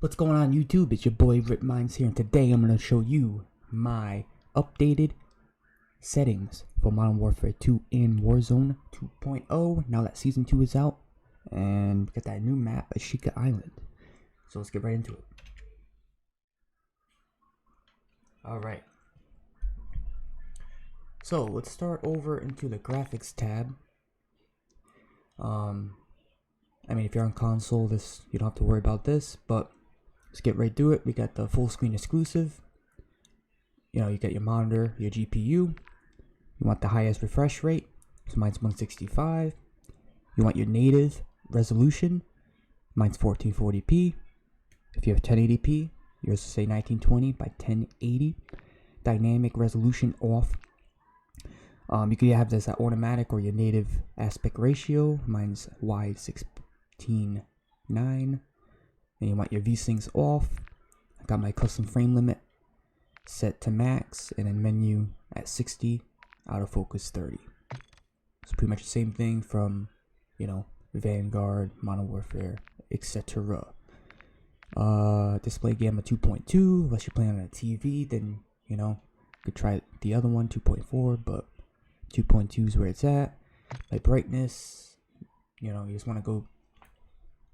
What's going on YouTube? It's your boy RippedMinds here, and today I'm going to show you my updated settings for Modern Warfare 2 and Warzone 2.0 now that Season 2 is out, and we got that new map, Ashika Island. So let's get right into it. Alright. So let's start over into the graphics tab. I mean, if you're on console, you don't have to worry about this, but let's get right to it. We got the full screen exclusive. You know, you got your monitor, your GPU. You want the highest refresh rate, so mine's 165. You want your native resolution, mine's 1440p. If you have 1080p, yours will say 1920 by 1080. Dynamic resolution off. You can have this at automatic or your native aspect ratio. Mine's Y16:9. And you want your V-Syncs off. I got my custom frame limit set to max, and then menu at 60, autofocus 30. It's pretty much the same thing from, you know, Vanguard, Modern Warfare, etc. Display gamma 2.2, unless you're playing on a TV, then, you know, you could try the other one, 2.4, but 2.2 is where it's at. My brightness, you know, you just want to go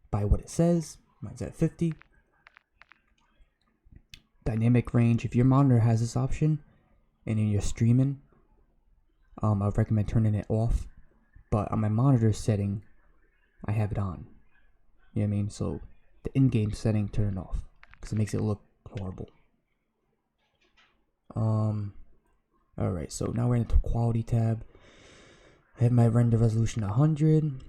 by what it says. Mine's at 50. Dynamic range, if your monitor has this option and then you're streaming, I would recommend turning it off, but on my monitor setting I have it on. You know what I mean? So the in-game setting, turn it off because it makes it look horrible. Alright, so now we're into the quality tab. I have my render resolution 100.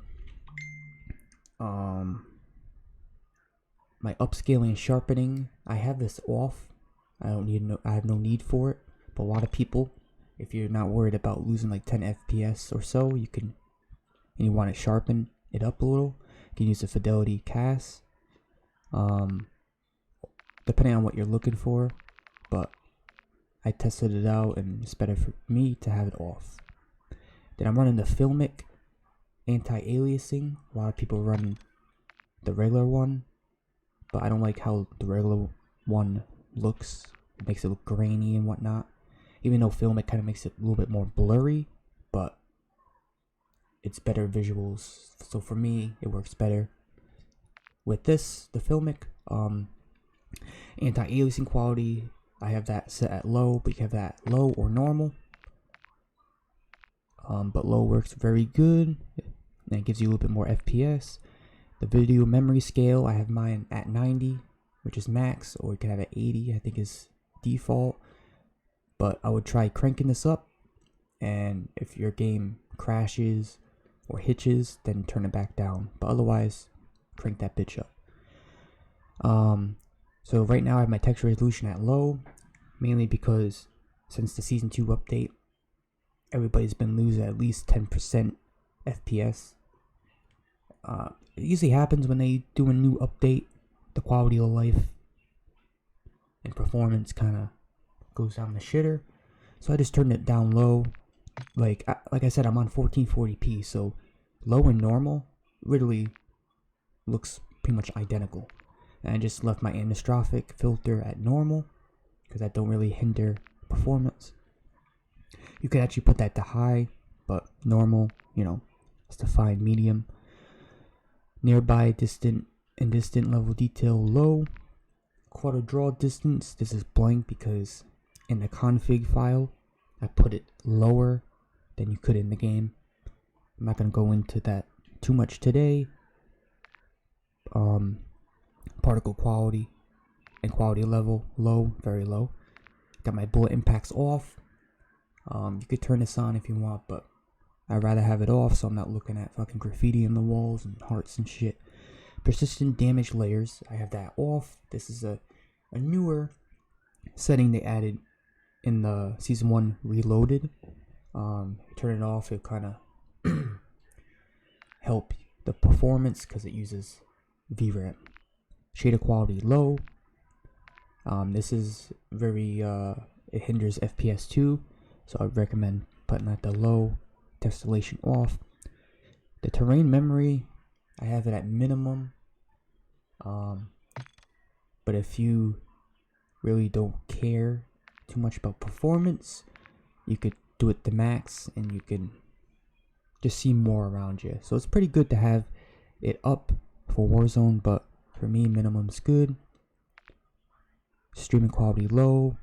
My upscaling and sharpening, I have this off. I have no need for it. But a lot of people, if you're not worried about losing like 10 FPS or so, and you want to sharpen it up a little, you can use the fidelity cast. Depending on what you're looking for, but I tested it out and it's better for me to have it off. Then I'm running the Filmic anti-aliasing. A lot of people run the regular one, but I don't like how the regular one looks. It makes it look grainy and whatnot. Even though Filmic kind of makes it a little bit more blurry, but it's better visuals. So for me, it works better. With this, the Filmic anti-aliasing quality, I have that set at low, but you can have that low or normal. But low works very good, and it gives you a little bit more FPS. The video memory scale, I have mine at 90, which is max, or you can have it at 80, I think is default. But I would try cranking this up, and if your game crashes or hitches, then turn it back down. But otherwise, crank that bitch up. So right now I have my texture resolution at low, mainly because since the Season 2 update, everybody's been losing at least 10% FPS. It usually happens when they do a new update. The quality of life and performance kind of goes down the shitter. So I just turned it down low. Like I said, I'm on 1440p, so low and normal literally looks pretty much identical. And I just left my anistrophic filter at normal because that don't really hinder performance. You could actually put that to high, but normal, you know, it's the fine medium. Nearby, distant, and distant level detail low. Quarter draw distance, this is blank because in the config file I put it lower than you could in the game. I'm not going to go into that too much today. Particle quality and quality level low, very low. Got my bullet impacts off. You could turn this on if you want, but I'd rather have it off so I'm not looking at fucking graffiti in the walls and hearts and shit. Persistent damage layers, I have that off. This is a newer setting they added in the Season 1 Reloaded. Turn it off, it kind of help the performance because it uses VRAM. Shader quality low. This is very, it hinders FPS too, so I'd recommend putting that to low. Tessellation off. The terrain memory, I have it at minimum. But if you really don't care too much about performance, you could do it to max and you can just see more around you. So it's pretty good to have it up for Warzone, but for me, minimum's good. Streaming quality low,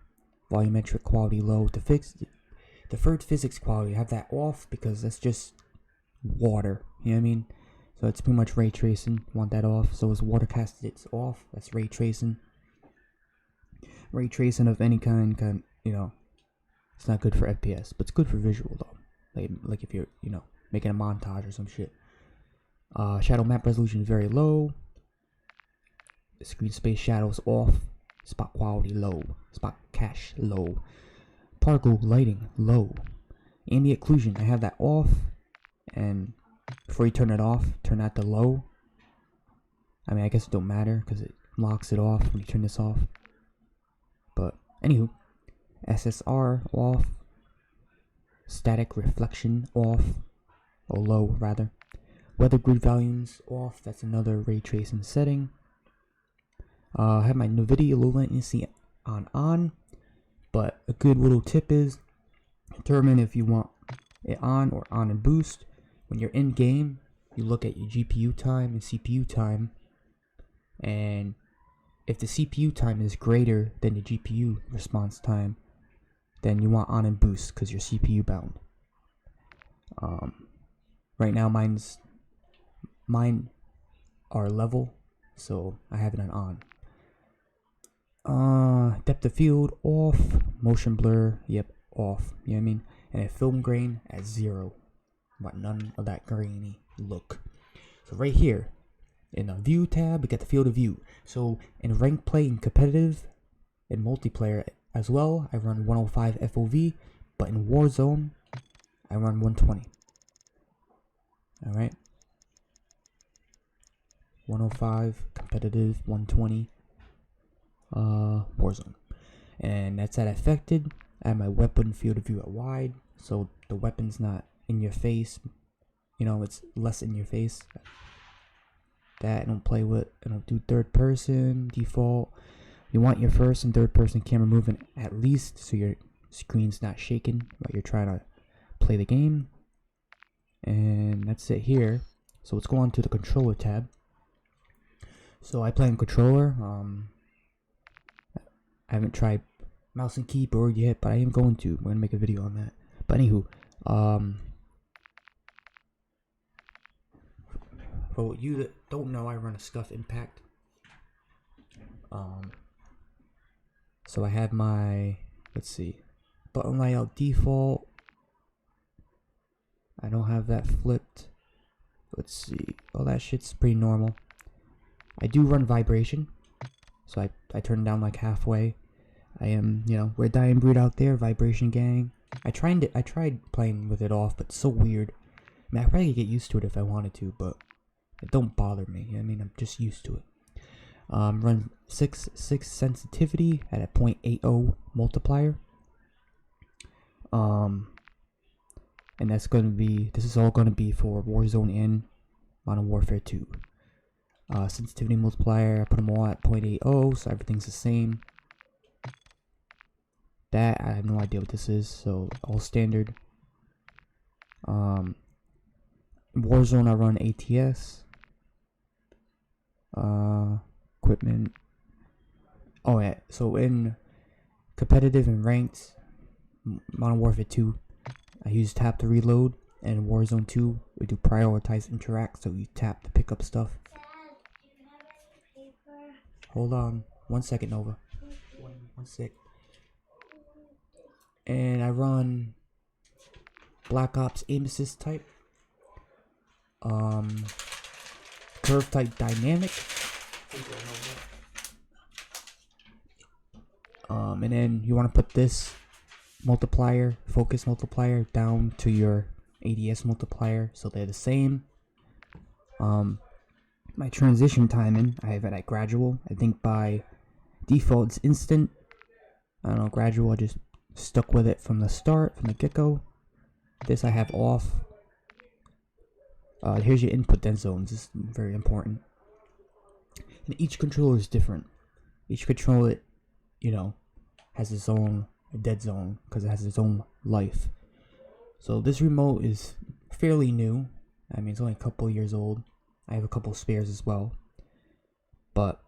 volumetric quality low. Deferred physics quality, have that off because that's just water, you know what I mean? So it's pretty much ray tracing, want that off. So is water casted, it's off, that's ray tracing. Ray tracing of any kind, you know, it's not good for FPS, but it's good for visual though. Like if you're, you know, making a montage or some shit. Shadow map resolution is very low. Screen space shadows off. Spot quality low. Spot cache low. Particle lighting low. Ambient occlusion, I have that off. And before you turn it off, turn that to low. I mean, I guess it don't matter because it locks it off when you turn this off. But anywho, SSR off. Static reflection off. Or low rather. Weather grid volumes off. That's another ray tracing setting. I have my NVIDIA low latency on, but a good little tip is determine if you want it on or on and boost. When you're in game, you look at your GPU time and CPU time, and if the CPU time is greater than the GPU response time, then you want on and boost because you're CPU bound. Right now mine are level, so I have it on. Depth of field off, motion blur, yep, off, you know what I mean? And a film grain at 0. Want none of that grainy look. So right here, in the view tab, we got the field of view. So in rank play and competitive, and multiplayer as well, I run 105 FOV, but in Warzone, I run 120. Alright? 105, competitive, 120. Warzone, and that's at affected. I have my weapon field of view at wide, so the weapon's not in your face, you know, it's less in your face. That I don't play with. I don't do third person default. You want your first and third person camera moving at least so your screen's not shaking while you're trying to play the game. And that's it here. So let's go on to the controller tab. So I play on controller. I haven't tried mouse and keyboard yet, but I am going to. We're gonna make a video on that. But anywho, for you that don't know, I run a Scuf Impact. So I have my, let's see, button layout default. I don't have that flipped. Let's see. All that shit's pretty normal. I do run vibration. So I turn it down like halfway. I am, you know, we're dying breed out there, vibration gang. I tried playing with it off, but it's so weird. I mean, I probably could get used to it if I wanted to, but it don't bother me. You know what I mean? I'm just used to it. Run 6 sensitivity at a 0.80 multiplier. And that's gonna be, this is all gonna be for Warzone and Modern Warfare 2. Sensitivity multiplier, I put them all at 0.80, so everything's the same. That, I have no idea what this is, so all standard. Warzone, I run ATS. Equipment. Oh yeah, so in competitive and ranked Modern Warfare 2, I use tap to reload, and in Warzone 2, we do prioritize interact, so you tap to pick up stuff. Hold on, 1 second, Nova. One sec. And I run Black Ops aim assist type, curve type dynamic, and then you want to put this multiplier, focus multiplier, down to your ADS multiplier, so they're the same. My transition timing, I have it at gradual. I think by default it's instant. I don't know, gradual, I just stuck with it from the start, from the get-go. This I have off. Here's your input dead zones. This is very important. And each controller is different. each controller, you know, has its own dead zone because it has its own life. So this remote is fairly new. I mean, it's only a couple years old. I have a couple spares as well. But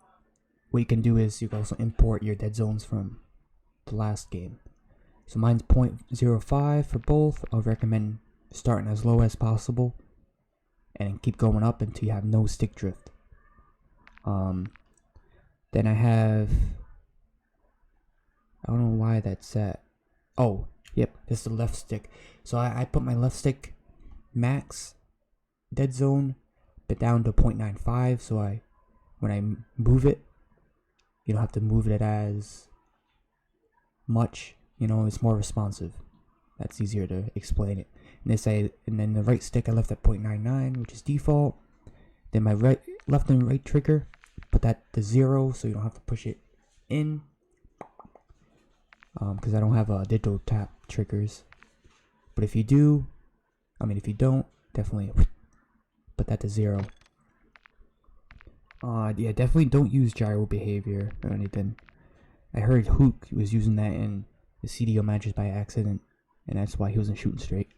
what you can do is you can also import your dead zones from the last game. So mine's 0.05 for both. I would recommend starting as low as possible and keep going up until you have no stick drift. Then I have, I don't know why that's at, oh, yep, it's the left stick. So I put my left stick max dead zone but down to 0.95, so when I move it, you don't have to move it as much, you know, it's more responsive. That's easier to explain it. And then the right stick I left at 0.99, which is default. Then my left and right trigger, put that to 0 so you don't have to push it in. Because I don't have digital tap triggers. But if you do, if you don't, definitely put that to 0. Yeah, definitely don't use gyro behavior or anything. I heard Hook was using that in the CDO matches by accident, and that's why he wasn't shooting straight.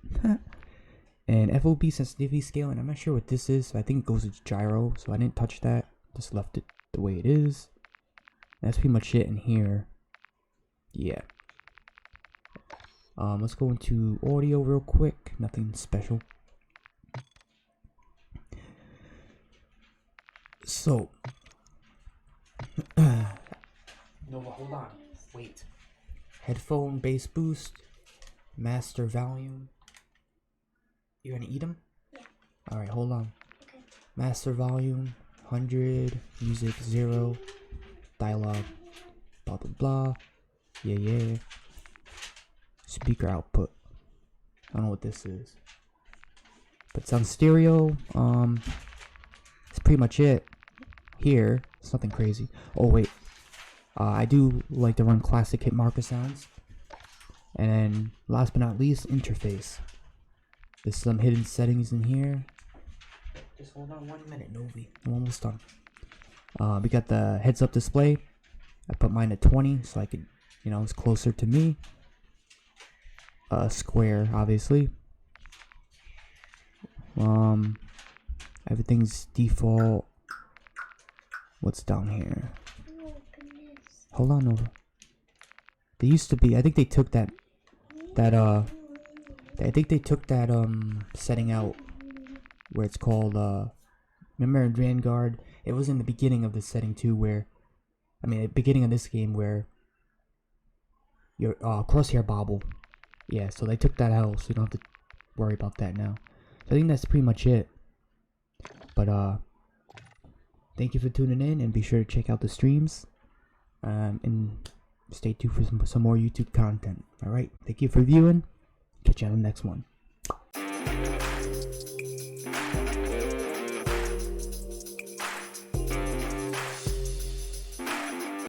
And FOB sensitivity scaling, I'm not sure what this is. I think it goes with gyro, so I didn't touch that. Just left it the way it is. And that's pretty much it in here. Yeah. Let's go into audio real quick. Nothing special. So, no, hold on. Wait. Headphone bass boost, master volume. You gonna eat them? Yeah. All right, hold on. Okay. Master volume 100, music 0, dialogue, blah blah blah. Yeah. Speaker output. I don't know what this is, but it's on stereo. That's pretty much it. Here, it's nothing crazy. Oh wait, I do like to run classic hit marker sounds. And then, last but not least, interface. There's some hidden settings in here. Just hold on 1 minute, Novi. I'm almost done. We got the heads-up display. I put mine at 20 so I could, you know, it's closer to me. Square, obviously. Everything's default. What's down here? Hold on, Nova. They used to be. I think they took that. I think they took that setting out where it's called remember in Vanguard, it was in the beginning of the setting too, where the beginning of this game where your crosshair bobble. Yeah, so they took that out, so you don't have to worry about that now. So I think that's pretty much it. But thank you for tuning in, and be sure to check out the streams. And stay tuned for some more YouTube content. Alright, thank you for viewing. Catch you on the next one.